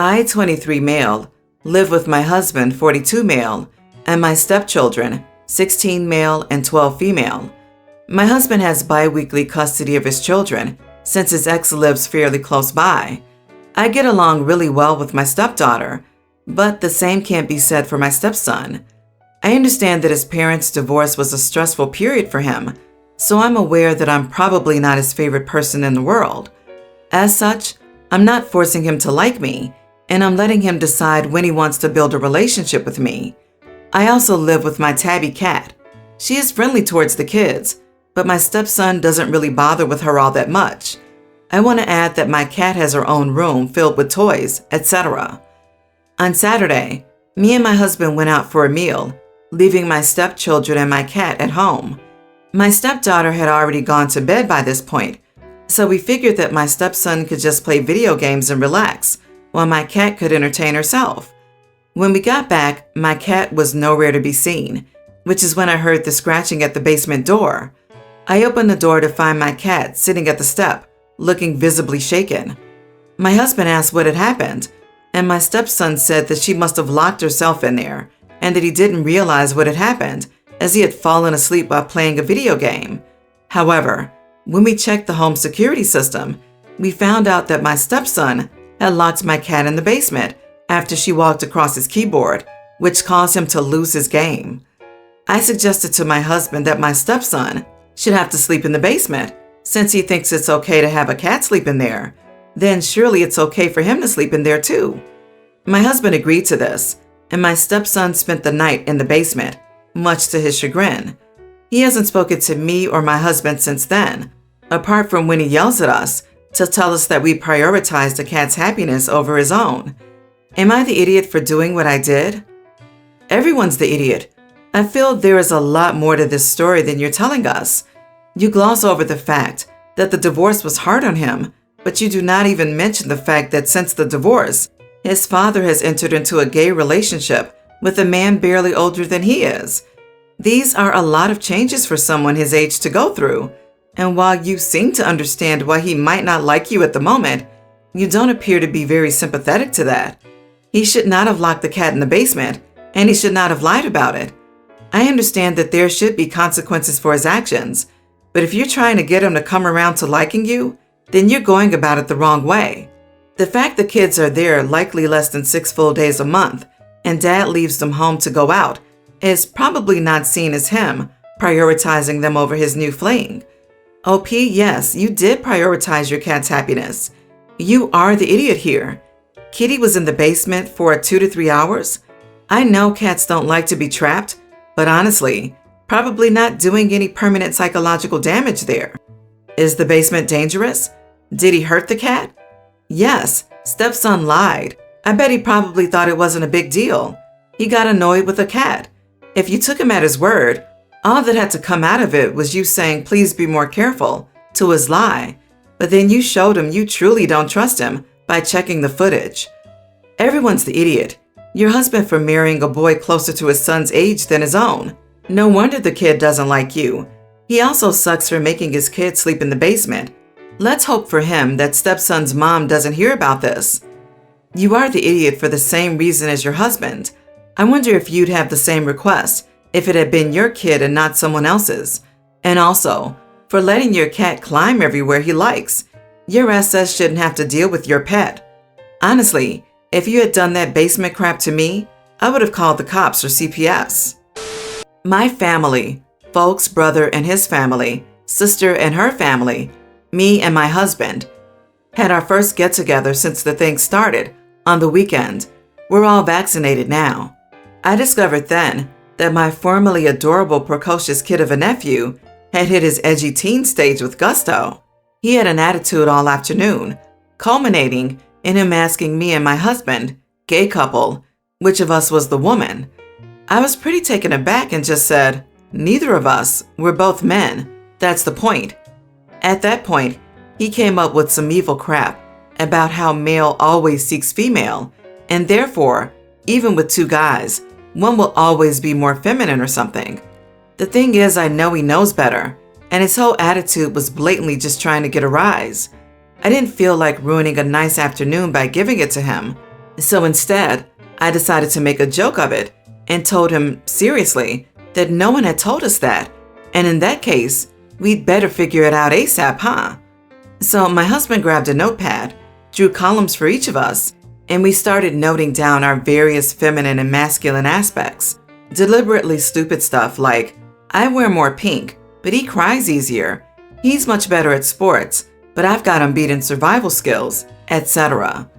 I, 23 male, live with my husband, 42 male, and my stepchildren, 16 male and 12 female. My husband has bi-weekly custody of his children since his ex lives fairly close by. I get along really well with my stepdaughter, but the same can't be said for my stepson. I understand that his parents' divorce was a stressful period for him, so I'm aware that I'm probably not his favorite person in the world. As such, I'm not forcing him to like me, and I'm letting him decide when he wants to build a relationship with me. I also live with my tabby cat. She is friendly towards the kids, but my stepson doesn't really bother with her all that much. I want to add that my cat has her own room filled with toys, etc. On Saturday, me and my husband went out for a meal, leaving my stepchildren and my cat at home. My stepdaughter had already gone to bed by this point, so we figured that my stepson could just play video games and relax, while my cat could entertain herself. When we got back, my cat was nowhere to be seen, which is when I heard the scratching at the basement door. I opened the door to find my cat sitting at the step, looking visibly shaken. My husband asked what had happened, and my stepson said that she must have locked herself in there, and that he didn't realize what had happened, as he had fallen asleep while playing a video game. However, when we checked the home security system, we found out that my stepson had locked my cat in the basement after she walked across his keyboard, which caused him to lose his game. I suggested to my husband that my stepson should have to sleep in the basement, since he thinks it's okay to have a cat sleep in there. Then surely it's okay for him to sleep in there too. My husband agreed to this, and my stepson spent the night in the basement, much to his chagrin. He hasn't spoken to me or my husband since then, apart from when he yells at us to tell us that we prioritize the cat's happiness over his own. Am I the idiot for doing what I did? Everyone's the idiot. I feel there is a lot more to this story than you're telling us. You gloss over the fact that the divorce was hard on him, but you do not even mention the fact that since the divorce, his father has entered into a gay relationship with a man barely older than he is. These are a lot of changes for someone his age to go through, and while you seem to understand why he might not like you at the moment, you don't appear to be very sympathetic to that. He should not have locked the cat in the basement, and he should not have lied about it. I understand that there should be consequences for his actions, but if you're trying to get him to come around to liking you, then you're going about it the wrong way. The fact the kids are there likely less than 6 full days a month, and dad leaves them home to go out, is probably not seen as him prioritizing them over his new fling. OP, yes, you did prioritize your cat's happiness. You are the idiot here. Kitty was in the basement for 2 to 3 hours. I know cats don't like to be trapped, but honestly, probably not doing any permanent psychological damage there. Is the basement dangerous? Did he hurt the cat? Yes, stepson lied. I bet he probably thought it wasn't a big deal. He got annoyed with a cat. If you took him at his word, all that had to come out of it was you saying, "Please be more careful," to his lie. But then you showed him you truly don't trust him by checking the footage. Everyone's the idiot. Your husband for marrying a boy closer to his son's age than his own. No wonder the kid doesn't like you. He also sucks for making his kid sleep in the basement. Let's hope for him that stepson's mom doesn't hear about this. You are the idiot for the same reason as your husband. I wonder if you'd have the same request if it had been your kid and not someone else's. And also, for letting your cat climb everywhere he likes. Your SS shouldn't have to deal with your pet. Honestly, if you had done that basement crap to me, I would have called the cops or CPS. My family, Folk's brother and his family, sister and her family, me and my husband, had our first get-together since the thing started on the weekend. We're all vaccinated now. I discovered then that my formerly adorable precocious kid of a nephew had hit his edgy teen stage with gusto. He had an attitude all afternoon, culminating in him asking me and my husband, gay couple, which of us was the woman. I was pretty taken aback and just said, "Neither of us, we're both men. That's the point." At that point, he came up with some evil crap about how male always seeks female, and therefore, even with 2 guys, one will always be more feminine or something. The thing is, I know he knows better, and his whole attitude was blatantly just trying to get a rise. I didn't feel like ruining a nice afternoon by giving it to him, So instead, I decided to make a joke of it and told him seriously that no one had told us that, and in that case, we'd better figure it out ASAP, huh? So my husband grabbed a notepad, drew columns for each of us, and we started noting down our various feminine and masculine aspects. Deliberately stupid stuff like, I wear more pink, but he cries easier. He's much better at sports, but I've got him beat in survival skills, etc.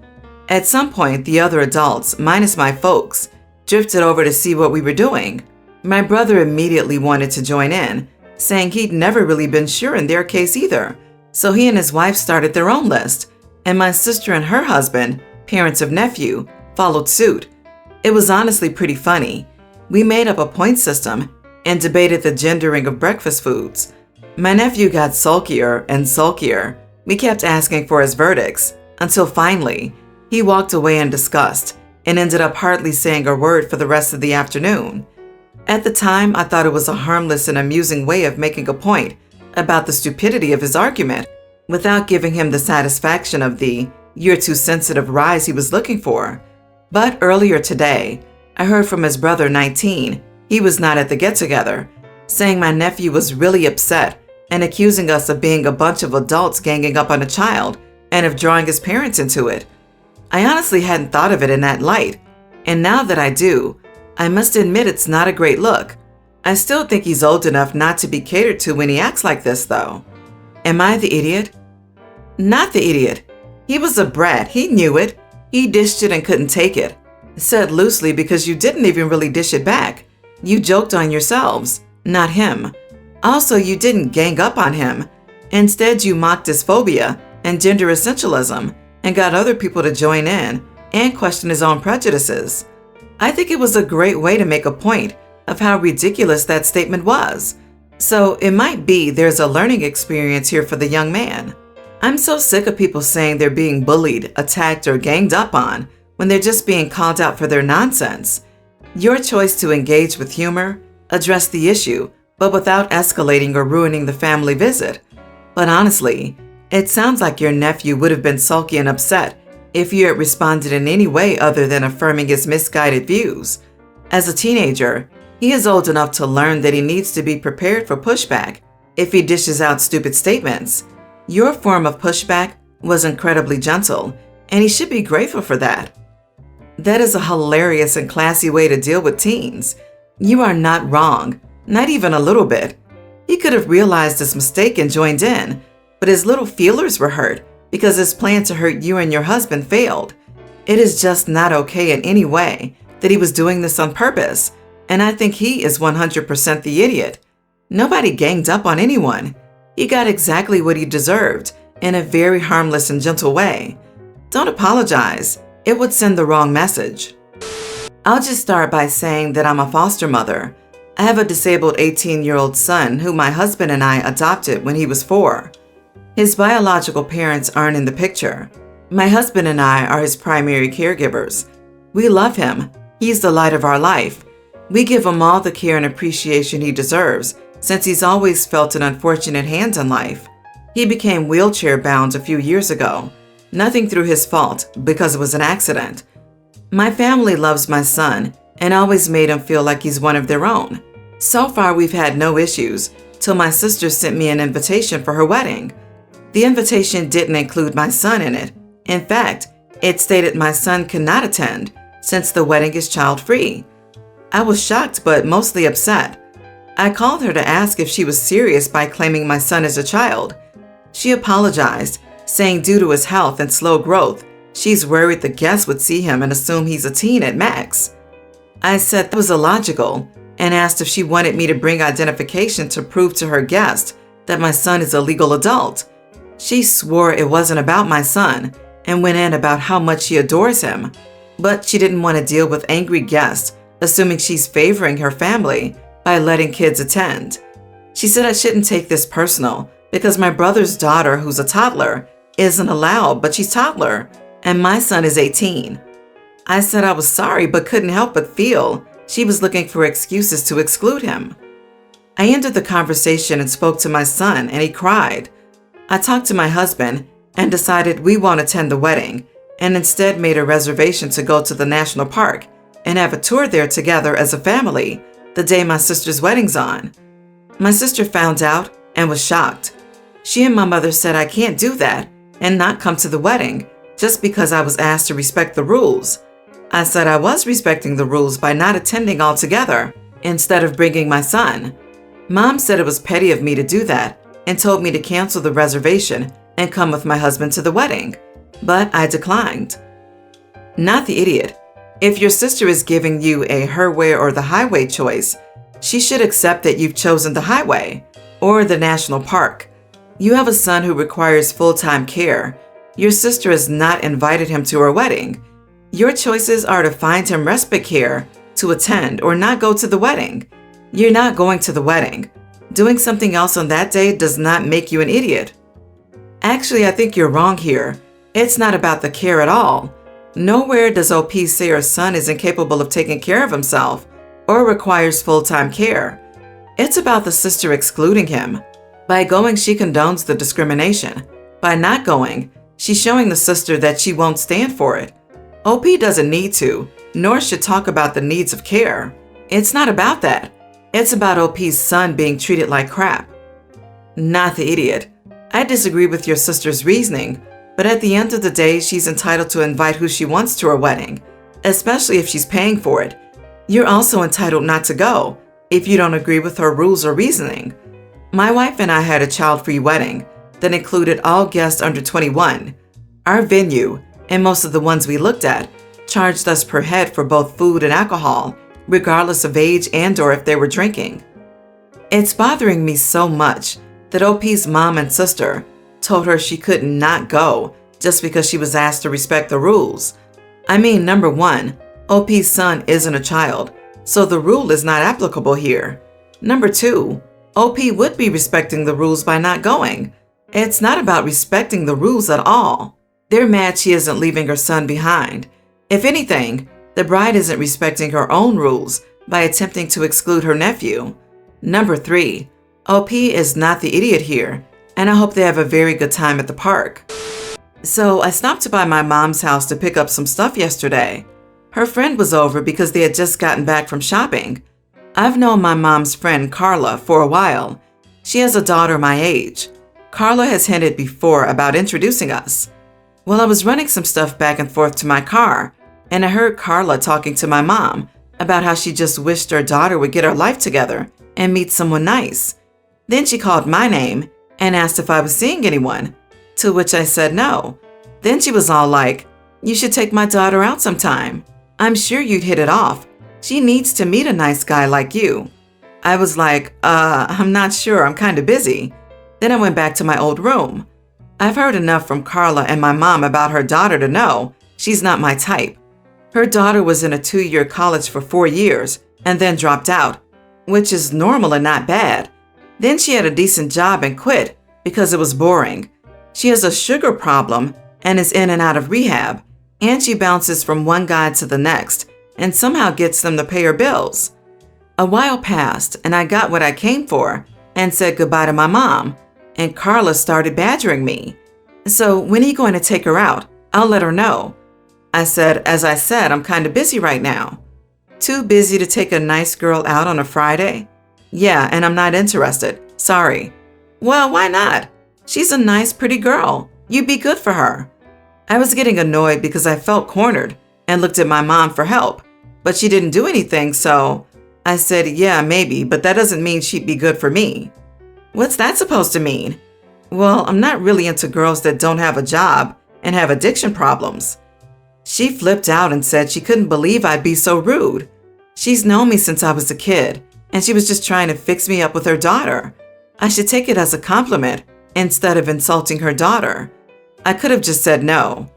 At some point, the other adults, minus my folks, drifted over to see what we were doing. My brother immediately wanted to join in, saying he'd never really been sure in their case either. So he and his wife started their own list, and my sister and her husband, parents of nephew, followed suit. It was honestly pretty funny. We made up a point system and debated the gendering of breakfast foods. My nephew got sulkier and sulkier. We kept asking for his verdicts, until finally, he walked away in disgust and ended up hardly saying a word for the rest of the afternoon. At the time, I thought it was a harmless and amusing way of making a point about the stupidity of his argument without giving him the satisfaction of the "you're too sensitive" rise he was looking for. But earlier today, I heard from his brother, 19, he was not at the get-together, saying my nephew was really upset and accusing us of being a bunch of adults ganging up on a child and of drawing his parents into it. I honestly hadn't thought of it in that light, and now that I do, I must admit it's not a great look. I still think he's old enough not to be catered to when he acts like this, though. Am I the idiot? Not the idiot. He was a brat. He knew it. He dished it and couldn't take it. Said loosely because you didn't even really dish it back. You joked on yourselves, not him. Also, you didn't gang up on him. Instead, you mocked his phobia and gender essentialism and got other people to join in and question his own prejudices. I think it was a great way to make a point of how ridiculous that statement was. So it might be there's a learning experience here for the young man. I'm so sick of people saying they're being bullied, attacked, or ganged up on when they're just being called out for their nonsense. Your choice to engage with humor, address the issue, but without escalating or ruining the family visit. But honestly, it sounds like your nephew would have been sulky and upset if you had responded in any way other than affirming his misguided views. As a teenager, he is old enough to learn that he needs to be prepared for pushback if he dishes out stupid statements. Your form of pushback was incredibly gentle, and he should be grateful for that. That is a hilarious and classy way to deal with teens. You are not wrong, not even a little bit. He could have realized his mistake and joined in, but his little feelers were hurt because his plan to hurt you and your husband failed. It is just not okay in any way that he was doing this on purpose, and I think he is 100% the idiot. Nobody ganged up on anyone. He got exactly what he deserved in a very harmless and gentle way. Don't apologize. It would send the wrong message. I'll just start by saying that I'm a foster mother. I have a disabled 18-year-old son who my husband and I adopted when he was 4. His biological parents aren't in the picture. My husband and I are his primary caregivers. We love him. He's the light of our life. We give him all the care and appreciation he deserves since he's always felt an unfortunate hand in life. He became wheelchair-bound a few years ago. Nothing through his fault because it was an accident. My family loves my son and always made him feel like he's one of their own. So far, we've had no issues till my sister sent me an invitation for her wedding. The invitation didn't include my son in it. In fact, it stated my son cannot attend since the wedding is child-free. I was shocked but mostly upset. I called her to ask if she was serious by claiming my son as a child. She apologized, saying due to his health and slow growth, she's worried the guests would see him and assume he's a teen at max. I said that was illogical and asked if she wanted me to bring identification to prove to her guest that my son is a legal adult. She swore it wasn't about my son and went in about how much she adores him, but she didn't want to deal with angry guests assuming she's favoring her family by letting kids attend. She said I shouldn't take this personal because my brother's daughter, who's a toddler, isn't allowed, but she's toddler, and my son is 18. I said I was sorry but couldn't help but feel she was looking for excuses to exclude him. I ended the conversation and spoke to my son, and he cried. I talked to my husband and decided we won't attend the wedding and instead made a reservation to go to the national park and have a tour there together as a family the day my sister's wedding's on. My sister found out and was shocked. She and my mother said I can't do that and not come to the wedding just because I was asked to respect the rules. I said I was respecting the rules by not attending altogether instead of bringing my son. Mom said it was petty of me to do that and told me to cancel the reservation and come with my husband to the wedding, but I declined. Not the idiot. If your sister is giving you a her way or the highway choice, she should accept that you've chosen the highway or the national park. You have a son who requires full-time care. Your sister has not invited him to her wedding. Your choices are to find him respite care, to attend, or not go to the wedding. You're not going to the wedding. Doing something else on that day does not make you an idiot. Actually, I think you're wrong here. It's not about the care at all. Nowhere does OP say her son is incapable of taking care of himself or requires full-time care. It's about the sister excluding him. By going, she condones the discrimination. By not going, she's showing the sister that she won't stand for it. OP doesn't need to, nor should talk about the needs of care. It's not about that. It's about OP's son being treated like crap. Not the idiot. I disagree with your sister's reasoning, but at the end of the day, she's entitled to invite who she wants to her wedding, especially if she's paying for it. You're also entitled not to go if you don't agree with her rules or reasoning. My wife and I had a child-free wedding that included all guests under 21. Our venue, and most of the ones we looked at, charged us per head for both food and alcohol, regardless of age and/or if they were drinking. It's bothering me so much that OP's mom and sister told her she could not go just because she was asked to respect the rules. I mean, number one, OP's son isn't a child, so the rule is not applicable here. Number two, OP would be respecting the rules by not going. It's not about respecting the rules at all. They're mad she isn't leaving her son behind. If anything, the bride isn't respecting her own rules by attempting to exclude her nephew. Number three, OP is not the idiot here, and I hope they have a very good time at the park. So I stopped by my mom's house to pick up some stuff yesterday. Her friend was over because they had just gotten back from shopping. I've known my mom's friend Carla for a while. She has a daughter my age. Carla has hinted before about introducing us. Well, I was running some stuff back and forth to my car, and I heard Carla talking to my mom about how she just wished her daughter would get her life together and meet someone nice. Then she called my name and asked if I was seeing anyone, to which I said no. Then she was all like, "You should take my daughter out sometime. I'm sure you'd hit it off. She needs to meet a nice guy like you." I was like, I'm not sure, I'm kind of busy. Then I went back to my old room. I've heard enough from Carla and my mom about her daughter to know she's not my type. Her daughter was in a 2-year college for 4 years and then dropped out, which is normal and not bad. Then she had a decent job and quit because it was boring. She has a sugar problem and is in and out of rehab, and she bounces from one guy to the next and somehow gets them to pay her bills. A while passed and I got what I came for and said goodbye to my mom, and Carla started badgering me. "So when are you going to take her out? I'll let her know." I said, "As I said, I'm kind of busy right now." "Too busy to take a nice girl out on a Friday?" "Yeah, and I'm not interested. Sorry." "Well, why not? She's a nice, pretty girl. You'd be good for her." I was getting annoyed because I felt cornered and looked at my mom for help, but she didn't do anything, so I said, "Yeah, maybe, but that doesn't mean she'd be good for me." "What's that supposed to mean?" "Well, I'm not really into girls that don't have a job and have addiction problems." She flipped out and said she couldn't believe I'd be so rude. She's known me since I was a kid, and she was just trying to fix me up with her daughter. I should take it as a compliment instead of insulting her daughter. I could have just said no.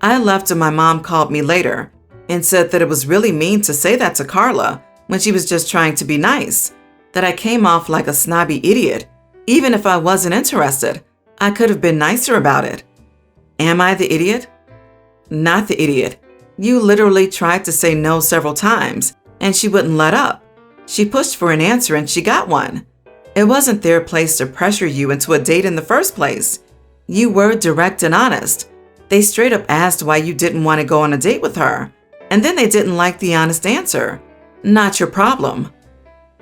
I left and my mom called me later and said that it was really mean to say that to Carla when she was just trying to be nice, that I came off like a snobby idiot. Even if I wasn't interested, I could have been nicer about it. Am I the idiot? Not the idiot. You literally tried to say no several times, and she wouldn't let up. She pushed for an answer and she got one. It wasn't their place to pressure you into a date in the first place. You were direct and honest. They straight up asked why you didn't want to go on a date with her, and then they didn't like the honest answer. Not your problem.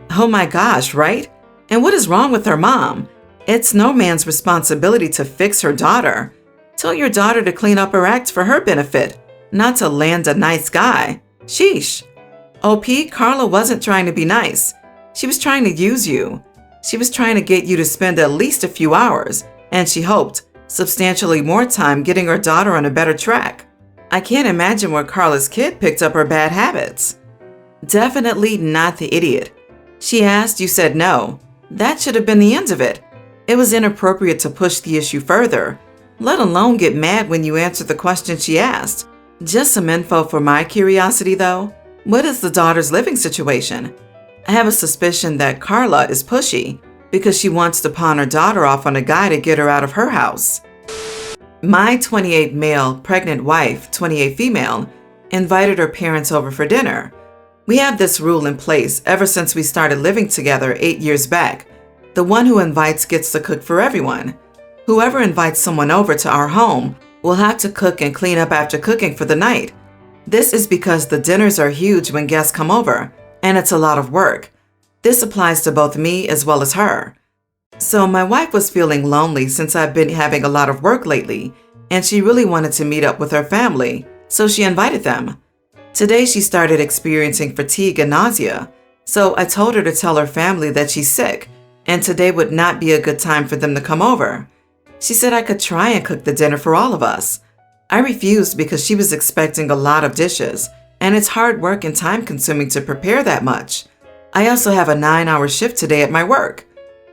Oh my gosh, right? And what is wrong with her mom? It's no man's responsibility to fix her daughter. Tell your daughter to clean up her act for her benefit, not to land a nice guy. Sheesh. OP, Carla wasn't trying to be nice. She was trying to use you. She was trying to get you to spend at least a few hours, and she hoped substantially more time getting her daughter on a better track. I can't imagine where Carla's kid picked up her bad habits. Definitely not the idiot. She asked, you said no. That should have been the end of it. It was inappropriate to push the issue further, let alone get mad when you answered the question she asked. Just some info for my curiosity though. What is the daughter's living situation? I have a suspicion that Carla is pushy because she wants to pawn her daughter off on a guy to get her out of her house. My 28 male pregnant wife, 28 female, invited her parents over for dinner. We have this rule in place ever since we started living together 8 years back. The one who invites gets to cook for everyone. Whoever invites someone over to our home will have to cook and clean up after cooking for the night. This is because the dinners are huge when guests come over, and it's a lot of work. This applies to both me as well as her. So my wife was feeling lonely since I've been having a lot of work lately, and she really wanted to meet up with her family, so she invited them. Today she started experiencing fatigue and nausea, so I told her to tell her family that she's sick, and today would not be a good time for them to come over. She said I could try and cook the dinner for all of us. I refused because she was expecting a lot of dishes, and it's hard work and time consuming to prepare that much. I also have a 9-hour shift today at my work.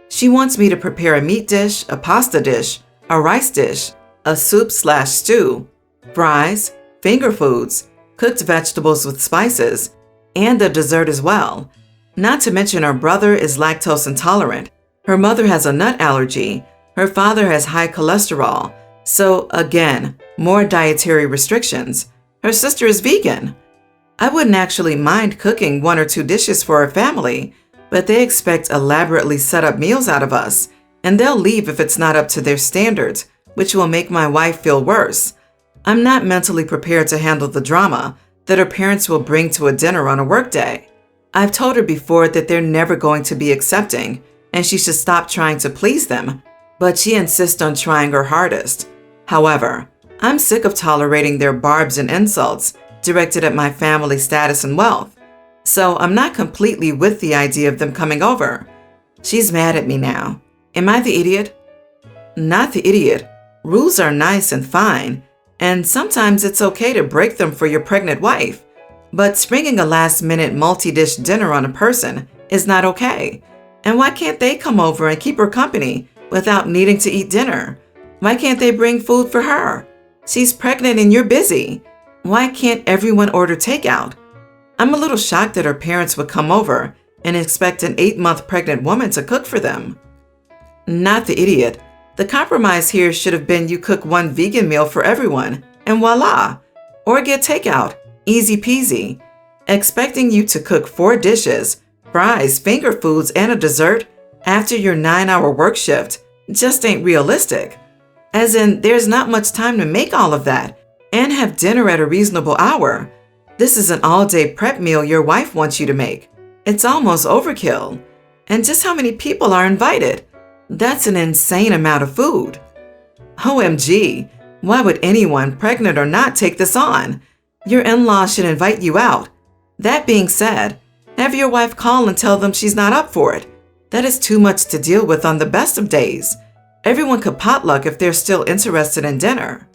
She wants me to prepare a meat dish, a pasta dish, a rice dish, a soup/stew, fries, finger foods, cooked vegetables with spices, and a dessert as well. Not to mention her brother is lactose intolerant. Her mother has a nut allergy. Her father has high cholesterol. So again, more dietary restrictions. Her sister is vegan. I wouldn't actually mind cooking 1 or 2 dishes for our family, but they expect elaborately set up meals out of us, and they'll leave if it's not up to their standards, which will make my wife feel worse. I'm not mentally prepared to handle the drama that her parents will bring to a dinner on a workday. I've told her before that they're never going to be accepting, and she should stop trying to please them, but she insists on trying her hardest. However, I'm sick of tolerating their barbs and insults directed at my family status and wealth, so I'm not completely with the idea of them coming over. She's mad at me now. Am I the idiot? Not the idiot. Rules are nice and fine, and sometimes it's okay to break them for your pregnant wife, but springing a last-minute multi-dish dinner on a person is not okay. And why can't they come over and keep her company without needing to eat dinner? Why can't they bring food for her? She's pregnant and you're busy. Why can't everyone order takeout? I'm a little shocked that her parents would come over and expect an 8-month pregnant woman to cook for them. Not the idiot. The compromise here should have been you cook 1 vegan meal for everyone, and voila. Or get takeout. Easy peasy. Expecting you to cook 4 dishes, fries, finger foods, and a dessert after your 9-hour work shift just ain't realistic. As in, there's not much time to make all of that and have dinner at a reasonable hour. This is an all-day prep meal your wife wants you to make. It's almost overkill. And just how many people are invited? That's an insane amount of food. OMG, why would anyone, pregnant or not, take this on? Your in-laws should invite you out. That being said, have your wife call and tell them she's not up for it. That is too much to deal with on the best of days. Everyone could potluck if they're still interested in dinner.